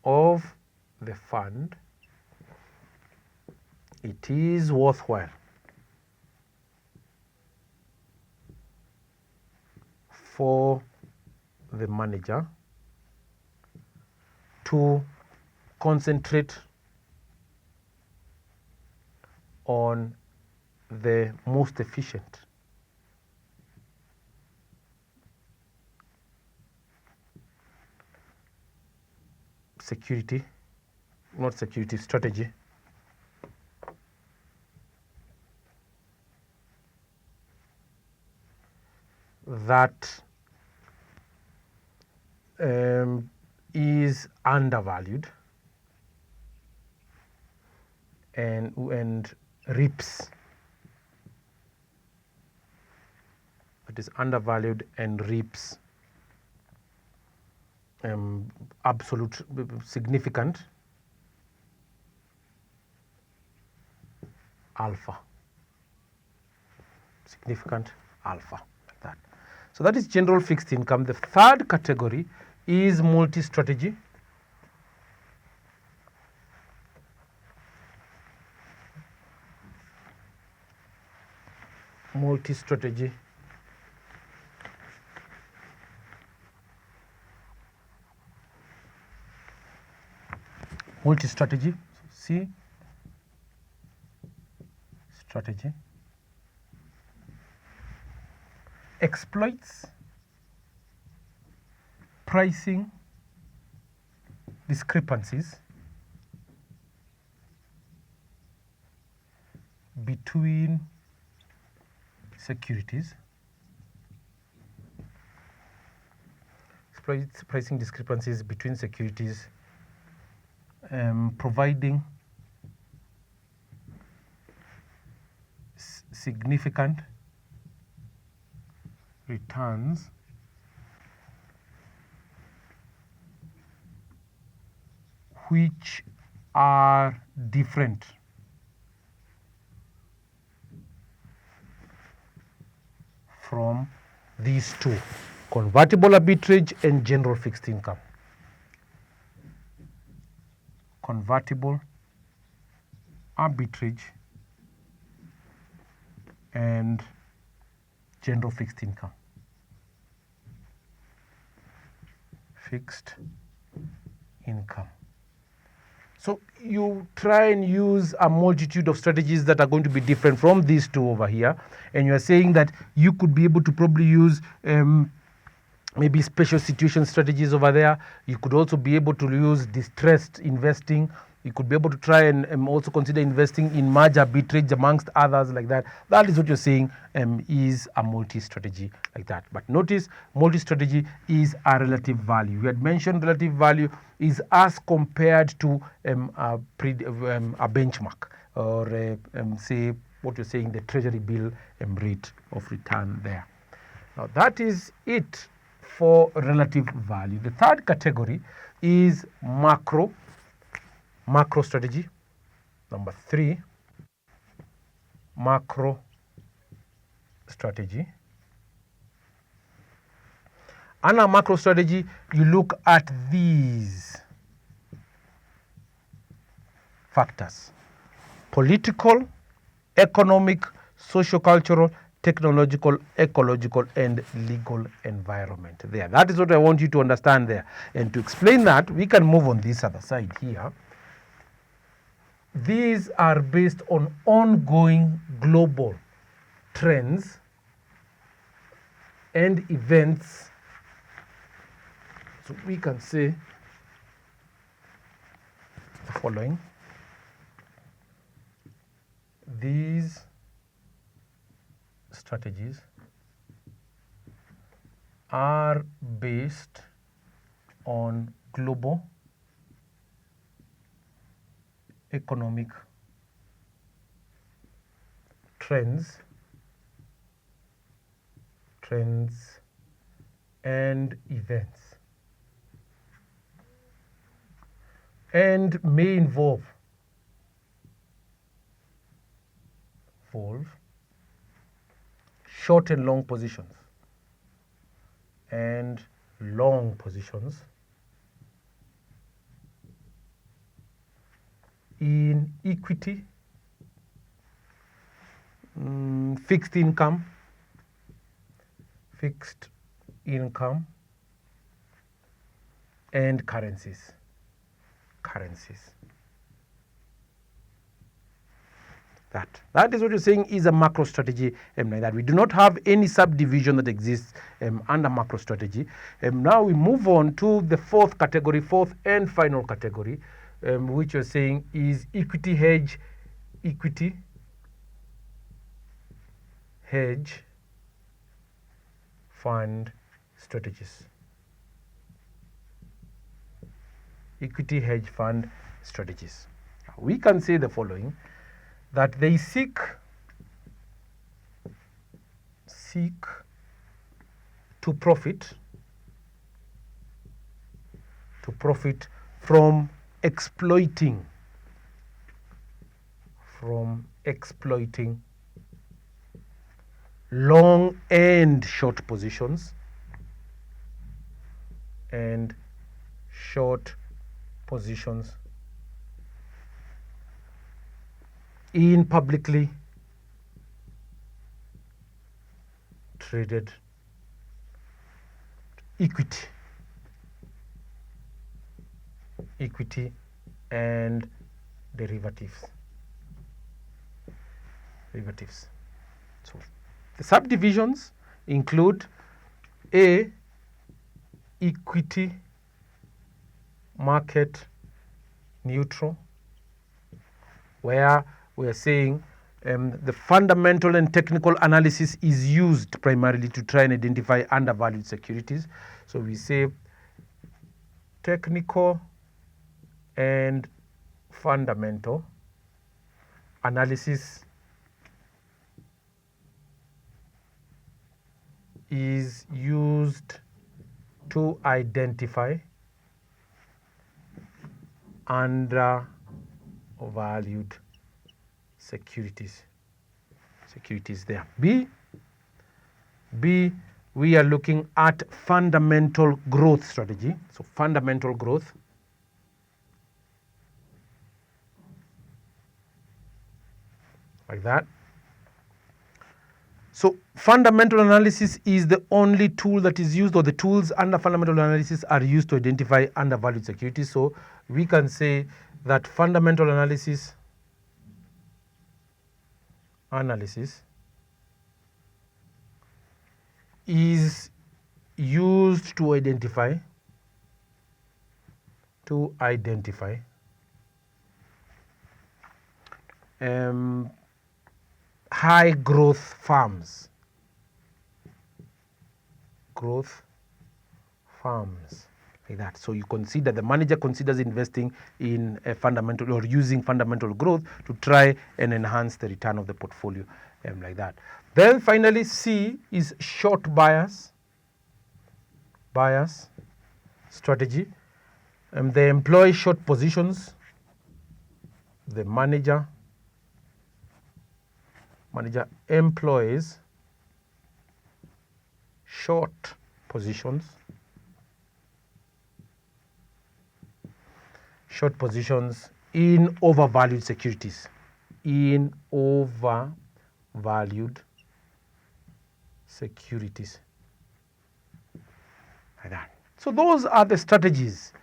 of the fund, it is worthwhile for the manager to concentrate on the most efficient strategy that is undervalued and reaps. It is undervalued and reaps absolute significant alpha. Significant alpha, like that. So that is general fixed income. The third category is multi-strategy. Multi-strategy. Multi-strategy, C, strategy, exploits pricing discrepancies between securities. Exploits pricing discrepancies between securities, providing significant returns which are different from these two: convertible arbitrage and general fixed income. Convertible arbitrage and general fixed income. Fixed income. So you try and use a multitude of strategies that are going to be different from these two over here, and you are saying that you could be able to probably use maybe special situation strategies over there. You could also be able to use distressed investing. You could be able to try and also consider investing in merger arbitrage amongst others, like that. That is what you're saying is a multi-strategy, like that. But notice, multi-strategy is a relative value. We had mentioned relative value is as compared to a benchmark, or say what you're saying, the treasury bill rate of return there. Now that is it for relative value. The third category is macro strategy. Number 3, macro strategy. Under macro strategy, you look at these factors: political, economic, socio-cultural, technological, ecological, and legal environment there. That is what I want you to understand there. And to explain that, we can move on this other side here. These are based on ongoing global trends and events. So we can say the following: these strategies are based on global economic trends and events, and may involve short and long positions and long positions in equity, fixed income, and currencies. That is what you're saying is a macro strategy like that. We do not have any subdivision that exists under macro strategy. Now we move on to the fourth and final category, which you're saying is equity hedge fund strategies. Equity hedge fund strategies. We can say the following, that they seek to profit from exploiting long and short positions in publicly traded equity and derivatives. So the subdivisions include A, equity market neutral, where we are saying the fundamental and technical analysis is used primarily to try and identify undervalued securities. So we say technical and fundamental analysis is used to identify undervalued securities there. B, we are looking at fundamental growth strategy. So fundamental growth. Like that. So fundamental analysis is the only tool that is used, or the tools under fundamental analysis are used to identify undervalued securities. So we can say that fundamental analysis is used to identify high growth firms. Like that. So you consider, the manager considers investing in a fundamental or using fundamental growth to try and enhance the return of the portfolio, like that. Then finally, C is short bias strategy. They employ short positions. The manager employs short positions in overvalued securities. Like that. So those are the strategies,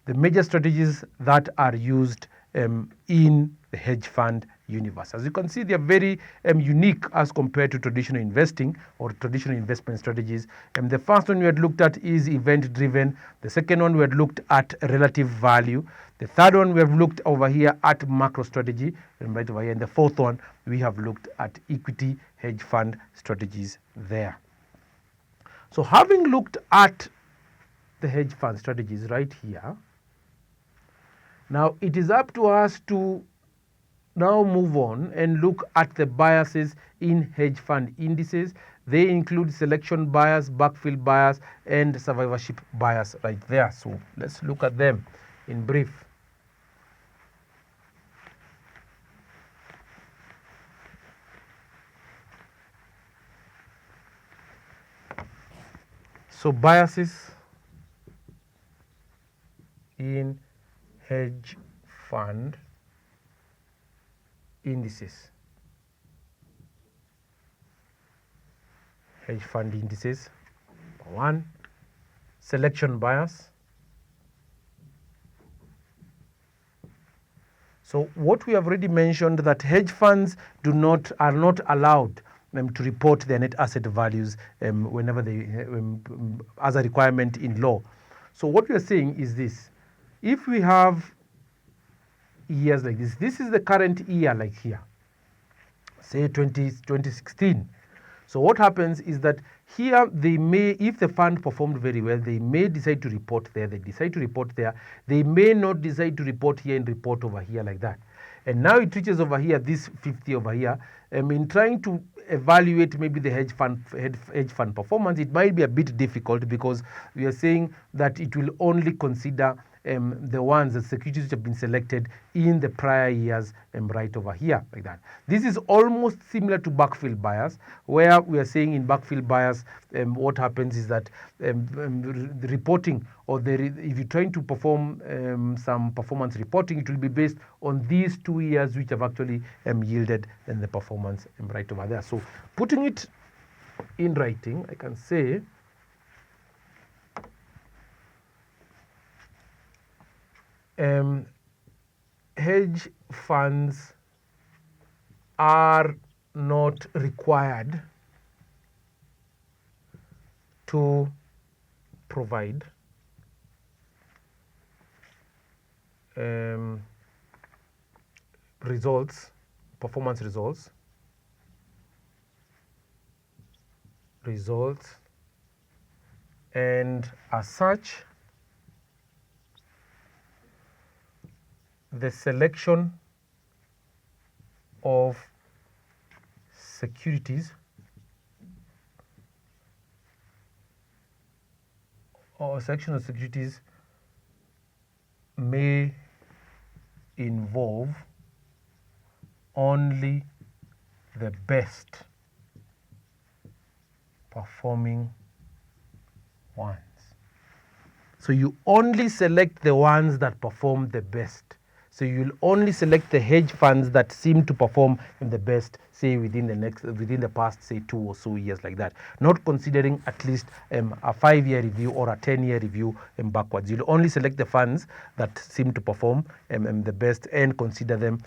the major strategies that are used in the hedge fund universe. As you can see, they are very unique as compared to traditional investing or traditional investment strategies. The first one we had looked at is event driven. The second one we had looked at relative value. The third one we have looked over here at macro strategy, and right over here. And the fourth one we have looked at equity hedge fund strategies there. So having looked at the hedge fund strategies right here, now it is up to us to now move on and look at the biases in hedge fund indices. They include selection bias, backfill bias, and survivorship bias right there. So let's look at them in brief. So biases hedge fund indices. Hedge fund indices. 1. Selection bias. So what we have already mentioned, that hedge funds are not allowed to report their net asset values whenever they as a requirement in law. So what we are saying is this: if we have years like this is the current year, like here, say 2016. So what happens is that here they may, if the fund performed very well, they may decide to report there. They decide to report there. They may not decide to report here and report over here like that. And now it reaches over here, this 50 over here. In trying to evaluate maybe the hedge fund performance, it might be a bit difficult, because we are saying that it will only consider the securities which have been selected in the prior years, right over here like that. This is almost similar to backfill bias, where we are saying in backfill bias, what happens is that the reporting, or if you're trying to perform some performance reporting, it will be based on these 2 years which have actually yielded the performance right over there. So putting it in writing, I can say hedge funds are not required to provide performance results, and as such, the selection of securities may involve only the best performing ones. So you only select the ones that perform the best. So you'll only select the hedge funds that seem to perform the best, say within the past, say 2 or so years like that. Not considering at least a 5-year review or a 10-year review backwards. You'll only select the funds that seem to perform the best and consider them